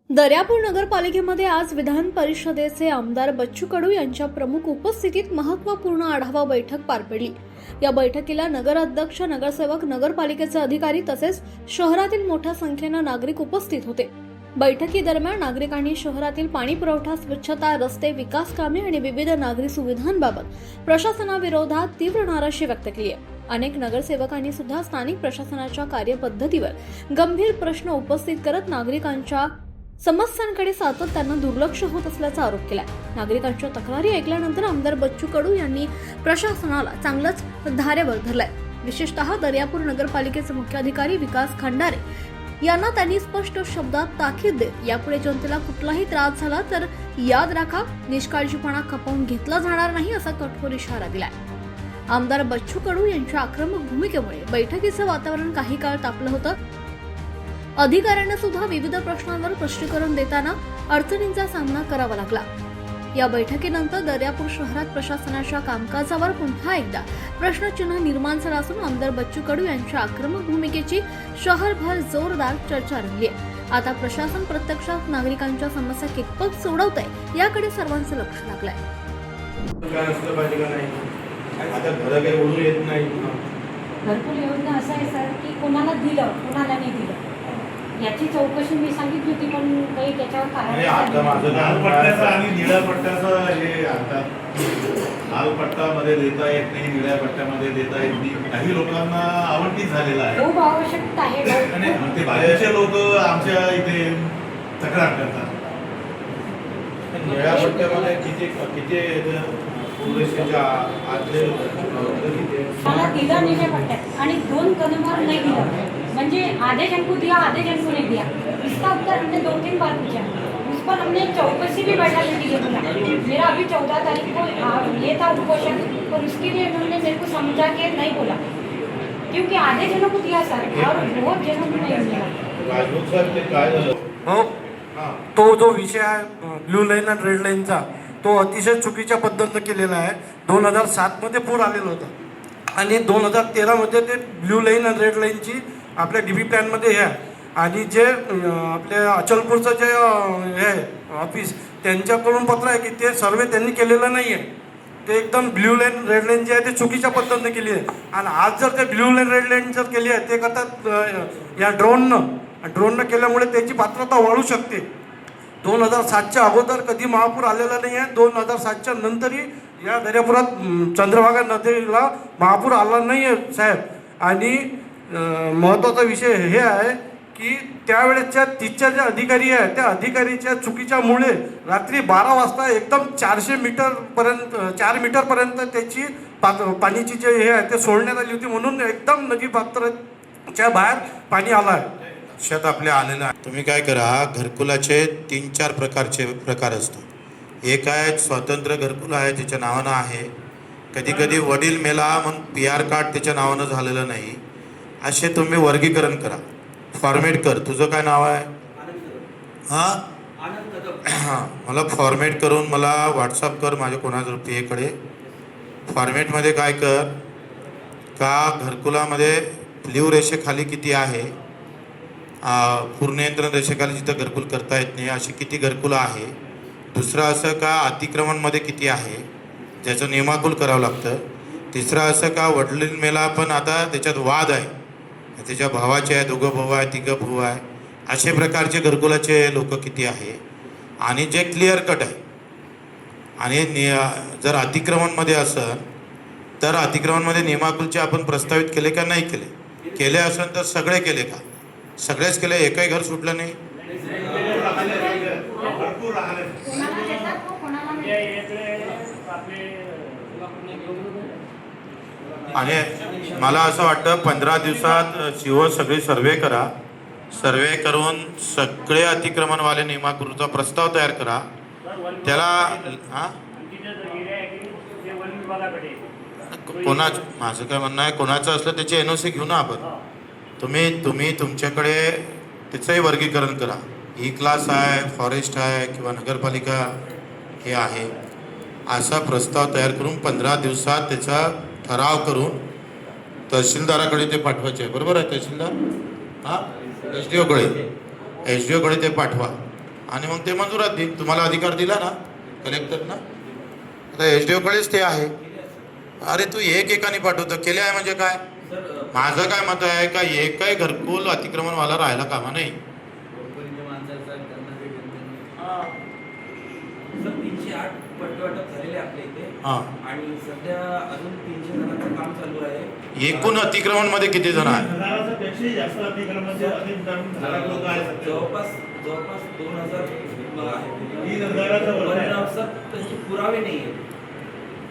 दर्यापूर नगरपालिकेमध्ये आज विधान परिषदेचे आमदार बच्चू कडू यांच्या प्रमुख उपस्थितीत महत्त्वपूर्ण आढावा बैठक पार पडली। या बैठकीला नगराध्यक्ष, नगरसेवक, नगरपालिकेचे अधिकारी तसेच शहरातील मोठ्या संख्येने नागरिक उपस्थित होते। बैठकीदरम्यान नागरिकांनी शहरातील पाणी पुरवठा, स्वच्छता, रस्ते, विकास कामे आणि विविध नागरी सुविधांबाबत प्रशासनाविरोधात तीव्र नाराजी व्यक्त केली आहे। अनेक नगरसेवकांनी सुद्धा स्थानिक प्रशासनाच्या कार्यपद्धतीवर गंभीर प्रश्न उपस्थित करत नागरिकांच्या समस्यांकडे सातत्याने दुर्लक्ष होत असल्याचा आरोप केला। नागरिकांच्या तक्रारी ऐकल्यानंतर आमदार बच्चू कडू यांनी प्रशासनाला चांगलंच धारेवर धरलाय। विशेषतः दर्यापूर नगरपालिकेचे मुख्य अधिकारी विकास खंडारे यांना त्यांनी स्पष्ट शब्दात ताकीद देत यापुढे जनतेला कुठलाही त्रास झाला तर याद राखा, निष्काळजीपणा खपवून घेतला जाणार नाही असा कठोर इशारा दिलाय। आमदार बच्चू कडू यांच्या आक्रमक भूमिकेमुळे बैठकीचं वातावरण काही काळ तापलं होतं। अधिकाऱ्यांना सुद्धा विविध प्रश्नांवर स्पष्टीकरण देताना अडचणींचा सामना करावा लागला। या बैठकीनंतर दर्यापूर शहरात प्रशासनाच्या कामकाजावर पुन्हा एकदा प्रश्नचिन्ह निर्माण झालं असून आमदार बच्चू कडू यांच्या आक्रमक भूमिकेची शहरभर जोरदार चर्चा रंगली आहे। आता प्रशासन प्रत्यक्षात नागरिकांच्या समस्या कितपत सोडवतंय याकडे सर्वांचं लक्ष लागलंय। आता घरं काही ओढून येत नाही। घरकुल योजना असं आहे सर की कोणाला दिलं कोणाला नाही दिलं याची चौकशी मी सांगितली होती, पण काही त्याच्यावर कारण आता माझं लाल पट्ट्याचं आणि निळ्या पट्ट्याचं हे आता लाल पट्ट्यामध्ये देता येत नाही, निळ्या पट्ट्यामध्ये देता येत नाही। काही लोकांना आवडतीच झालेला आहे, खूप आवश्यकता आहे। ते बाहेरचे लोक आमच्या इथे तक्रार करतात। निळ्या पट्ट्यामध्ये किती मला दिला निळ्या पट्ट्यात आणि 2 कदमावर नहीं दिया, म्हणजे आदेश हमको दिया, आदेश हमको नहीं दिया। इसका उत्तर हमने 2-3 बार पूछा, उस पर हमने चौकसी भी बैठा ली है। मेरा अभी 14 तारीख को ये था उपोषण, और उसके लिए उन्होंने मेरे को समझा के नहीं बोला, क्योंकि आदेश हमको दिया सर और वो जन्म नहीं मिला। तो जो विषय आहे ब्लू लाईन आणि रेड लाईनचा, तो अतिशय चुकीच्या पद्धतीने केलेला आहे। 2007 मध्ये पूर आलेला होता आणि 2013 मध्ये ते ब्लू लाईन आणि रेड लाईनची आपल्या डीबी प्लॅनमध्ये हे आहे। आणि जे आपल्या अचलपूरचं जे हे ऑफिस त्यांच्याकडून पत्र आहे की ते सर्वे त्यांनी केलेलं नाही आहे। ते एकदम ब्ल्यू लाईन रेड लाईन जे आहे ते चुकीच्या पद्धतीने केली आहे। आणि आज जर ते ब्ल्यू लाईन रेड लाईन जर केली आहे ते करतात या ड्रोननं केल्यामुळे त्याची पात्रता वाढू शकते। 2007च्या अगोदर कधी महापूर आलेला नाही आहे, 2007च्या नंतरही या दर्यापुरात चंद्रभागा नदीला महापूर आला नाही आहे साहेब। आणि महत्त्वाचा विषय हे आहे की त्यावेळेसच्या तिथच्या ज्या अधिकारी आहे त्या अधिकारीच्या चुकीच्यामुळे रात्री 12 वाजता एकदम 400 मीटरपर्यंत 4 मीटरपर्यंत त्याची पाण्याची जे हे आहे ते सोडण्यात आली होती, म्हणून एकदम नदी पात्राच्या बाहेर पाणी आलं आहे। शेत आपल्या आलेलं आहे। तुम्ही काय करा, घरकुलाचे 3-4 प्रकार असतो। एक आहे स्वतंत्र घरकुल आहे, त्याच्या नावानं आहे। कधी कधी वडील मेला म्हणून PR कार्ड त्याच्या नावानं झालेलं नाही, असे तुम्ही वर्गीकरण करा, फॉर्मेट कर। तुझं काय नाव आहे? हां, मला फॉर्मेट करून मला व्हॉट्सअप कर माझ्या कोणाच्या पेकडे। फॉर्मेटमध्ये काय कर का घरकुलामध्ये लिव रेषेखाली किती आहे, पूर्णनियंत्रण रेषेखाली जिथं घरकुल करता येत नाही अशी किती घरकुलं आहे। दुसरं असं का अतिक्रमणमध्ये किती आहे, ज्याचं नियमाकुल करावं लागतं। तिसरं असं का वडील मेला पण आता त्याच्यात वाद आहे, त्याच्या भावाचे आहे, 2 भाऊ आहे, 3 भाऊ आहे, असे प्रकारचे घरकुलाचे लोक किती आहे। आणि जे क्लिअर कट आहे आणि जर अतिक्रमणमध्ये असेल तर अतिक्रमणमध्ये नियमाकुलचे आपण प्रस्तावित केले का नाही केले असेल तर सगळे केले का? सगळेच केले, एकही घर सुटलं नाही। आणि मला असं वाटतं 15 दिवसात सगळी सर्वे करा, सर्वे करून सगळे अतिक्रमणवाले नियमाकुलचा प्रस्ताव तयार करा। त्याला माझं काय म्हणणं आहे, कोणाचं असलं त्याची NOC घेऊ ना आपण। तुम्ही तुमच्याकडे त्याचंही वर्गीकरण करा, E-क्लास आहे, फॉरेस्ट आहे किंवा नगरपालिका हे आहे, असा प्रस्ताव तयार करून 15 दिवसात त्याचा ठराव करून तहसीलदाराकडे ते पाठवायचे आहे। बरोबर आहे तहसीलदार? SDO कडे ते पाठवा आणि मग ते मंजुरात देईन. तुम्हाला अधिकार दिला ना कलेक्टरना, आता SDO कडेच ते आहे. अरे तू एकाने पाठवतो, केले आहे म्हणजे काय? माझं काय मत आहे का एकही घरकुल अतिक्रमणवाला राहायला कामा नाही. सर 308 पट्टे वाटप झालेले आपल्या इथे हां, आणि सध्या अजून 300 जणांचं काम चालू आहे. एकूण अतिक्रमण मध्ये किती जण आहे? जवळपास 2000 आहेत. पण सर त्यांचे पुरावे नाही आहेत.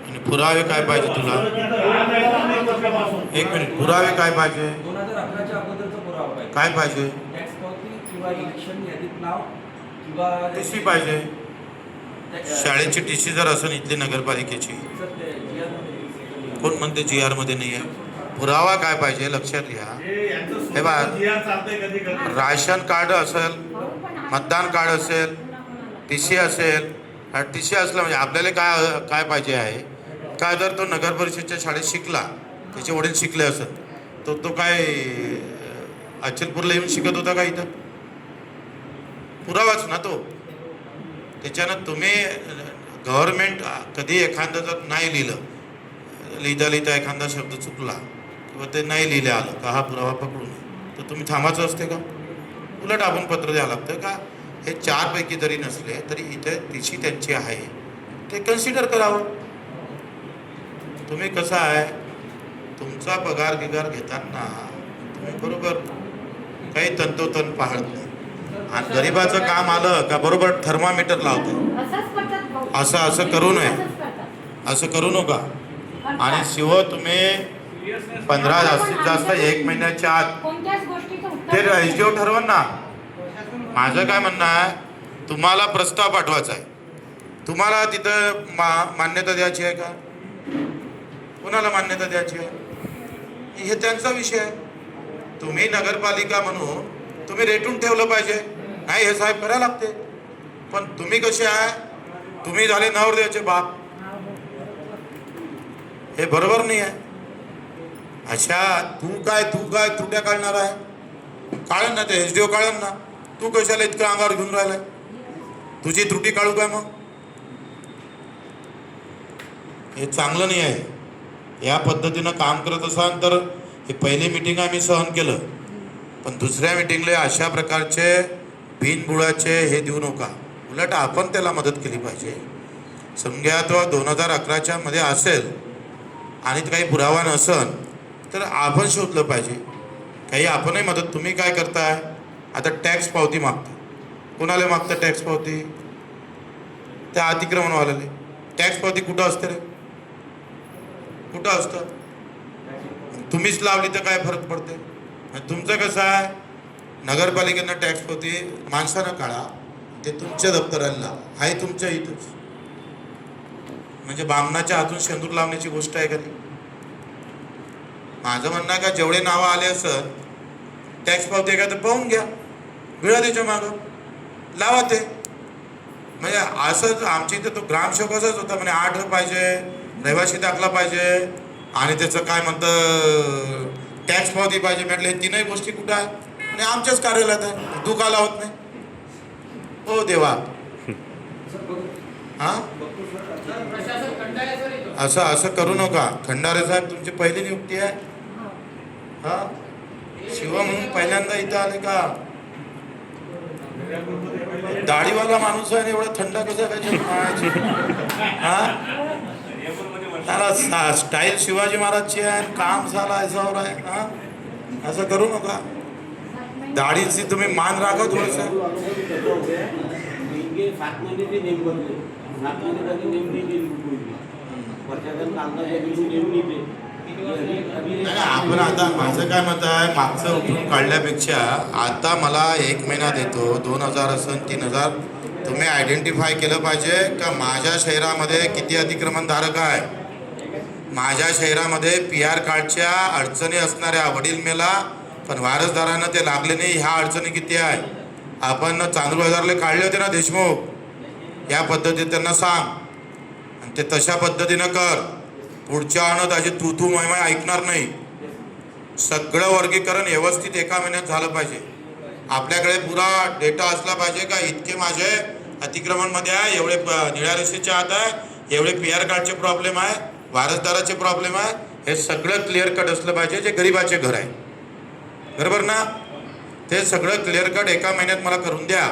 आणि पुरावे काय पाहिजे तुला? एक मिनिट, पुरावे काय पाहिजे? 2011च्या अगोदरचा पुरावा पाहिजे. काय पाहिजे? टॅक्स पावती किंवा इलेक्शन यादीत नाव किंवा टीसी पाहिजे. शाळेची टीसी जर असेल इथली नगरपालिकेची, सर ते GR मध्ये कोण म्हणते GR मध्ये नाही आहे? पुरावा काय पाहिजे लक्षात घ्या. हे बघा, राशन कार्ड असेल, मतदान कार्ड असेल, टीसी असेल. टीसी असलं म्हणजे आपल्याला काय पाहिजे आहे का, जर तो नगर परिषदच्या शाळेत शिकला, त्याचे वडील शिकले असेल, तो काय अचलपूरला येऊन शिकत होता का इथं? पुरावाच ना तो. त्याच्यानं तुम्ही गव्हर्नमेंट कधी एखादं जर नाही लिहिता एखादा शब्द चुकला किंवा ते नाही लिहिले आलं का हा पुरावा पकडू नये, तर तुम्ही थांबायचं असते का? उलट आपण पत्र द्यावं लागतं का हे 4 पैकी जरी नसले तरी इथे टीसी त्यांची आहे, ते कन्सिडर करावं. तुम्ही कसं आहे, तुमचा पगार घेताना तुम्ही बरोबर काही तंतोतंत पाहत नाही, आणि गरिबाचं काम आलं का बरोबर थर्मामीटर लावतो. असंच करतात भाऊ. असं करू नये, असंच करतात. असं करू नका. आणि शिव तुम्ही 15 जास्तीत जास्त 1 महिन्याच्या आत कोणत्याच गोष्टीचं ते उत्तर SDO ठरवण ना. माझं काय म्हणणं आहे, तुम्हाला प्रस्ताव पाठवायचा आहे, तुम्हाला तिथं मान्यता द्यायची आहे का? कोणाला मान्यता द्यायची आहे हे त्यांचा विषय आहे. तुम्ही नगरपालिका म्हणून तुम्ही रेटून ठेवलं पाहिजे, नाही हे साहेब करायला लागते. पण तुम्ही कसे आहे, तुम्ही झाले नवरदेवाचे बाप, हे बरोबर नाही आहे. अच्छा, तू काय त्रुट्या काढणार आहे? काढन ना, ते SDO काढन ना. तू कशाला इतकं अंगावर घेऊन राहिलाय? तुझी त्रुटी काढू काय मग? हे चांगलं नाही आहे. या पद्धतीनं काम करत असाल तर हे पहिली मीटिंग आम्ही सहन केलं, पण दुसऱ्या मीटिंगला अशा प्रकारचे बिनबुडाचे हे देऊ नका. उलट आपण त्याला मदत केली पाहिजे. समजा तो 2011च्या मध्ये असेल आणि काही पुरावा नसेल तर आपण शोधलं पाहिजे. काही आपणही मदत. तुम्ही काय करताय आता, टॅक्स पावती मागता. कोणाला मागतं टॅक्स पावती? त्या अतिक्रमणवाल्याला. टॅक्स पावती कुठं असते रे? कुठं असतं? तुम्हीच लावली तर काय फरक पडते? तुमचं कसं आहे, नगरपालिकेनं टॅक्स पावती माणसानं काढा, ते तुमच्या दप्तराला लावा, आहे तुमच्या इथंच. म्हणजे बामणाच्या हातून शेंदूर लावण्याची गोष्ट आहे का ती? माझं म्हणणं आहे का जेवढे नावं आले असं टॅक्स पावती का तर पाहून घ्या, मिळा त्याच्या मागं, लावा ते. म्हणजे असंच आमच्या इथे तो ग्रामसेवक असाच होता, म्हणजे 8 पाहिजे, रहिवासी दाखला पाहिजे, आणि त्याचं काय म्हणतं टॅक्स पावती पाहिजे. म्हटलं हे 3ही गोष्टी कुठं आहे? आणि आमच्याच कार्यालयात आहे. तू का लावत नाही? हो देवा. हां, असं करू नका. खंडारे साहेब तुमची पहिली नियुक्ती आहे? हां, शिव म्हणून पहिल्यांदा इथं आले का? दाढीवाला माणूस आहे, एवढा थंड कसा काय? हा, त्याला स्टाईल शिवाजी महाराजची आहे, काम झाला याच्यावर आहे. हा, असं करू नका. दाढीची तुम्ही मान राखा थोडस. आपण आता माझं काय मत आहे, मागचं उठून काढल्यापेक्षा आता मला 1 महिना देतो, 2000 असेल 3000, तुम्ही आयडेंटिफाय केलं पाहिजे का माझ्या शहरामध्ये किती अतिक्रमणधारक आहे. माझ्या शहरामध्ये PR कार्डच्या अडचणी असणाऱ्या, वडील मेला पण वारसदारांना ते लागले नाही, ह्या अडचणी किती आहे. आपण चांदूर बाजारला काढले होते ना देशमुख, या पद्धतीत त्यांना सांग आणि ते तशा पद्धतीनं कर. पुढच्या आणत अशी तू महिमा ऐकणार नाही. सगळं वर्गीकरण व्यवस्थित 1 महिन्यात झालं पाहिजे. आपल्याकडे पुरा डेटा असला पाहिजे का इतके माझे अतिक्रमणमध्ये आहे, एवढे निळ्या रेषेच्या आत आहे, एवढे PR कार्डचे प्रॉब्लेम आहे, वारसदाराचे प्रॉब्लेम आहे, हे सगळं क्लिअर कट असलं पाहिजे जे गरिबाचे घर आहे. बरोबर ना? ते सगळं क्लिअर कट एका महिन्यात मला करून द्या.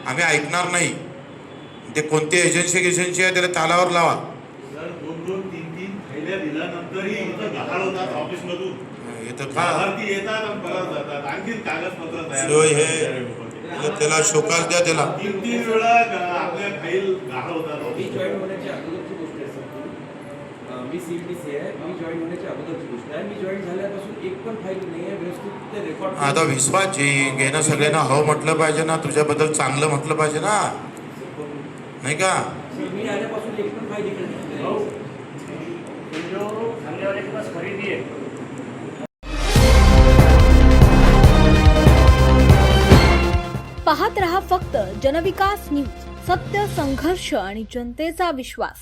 आम्ही ऐकणार नाही. ते कोणती एजन्सी आहे त्याला तालावर लावा. सर 2-2, 3-3 थैल्या दिल्यानंतरही इथं गहाळ होतात ऑफिसमधून. येतं का लाभार्थी येतात आणि परत जातात. आणखी कागदपत्र तयार शिवाय होतात. त्याला शोकास द्या त्याला. 3-3 वेळा आपल्या फाईल गहाळ होतात मी ऑफिसमध्ये. जॉईन होण्याची अगोदरची गोष्ट आहे सर. मी CBTC आहे. मी जॉईन होण्याची अगोदरची गोष्ट आहे. मी जॉईन झाल्यापासून एक पण फाईल नाही आहे व्यवस्थित ते रेकॉर्ड. आता विश्वास घेणं सगळ्यांना हो म्हटलं पाहिजे ना, तुझ्याबद्दल चांगलं म्हटलं पाहिजे ना, नाही का? मी आल्यापासून एक पण फाईल इकडे नाही. हो. पाहत रहा फक्त जनविकास न्यूज, सत्य, संघर्ष आणि जनतेचा विश्वास.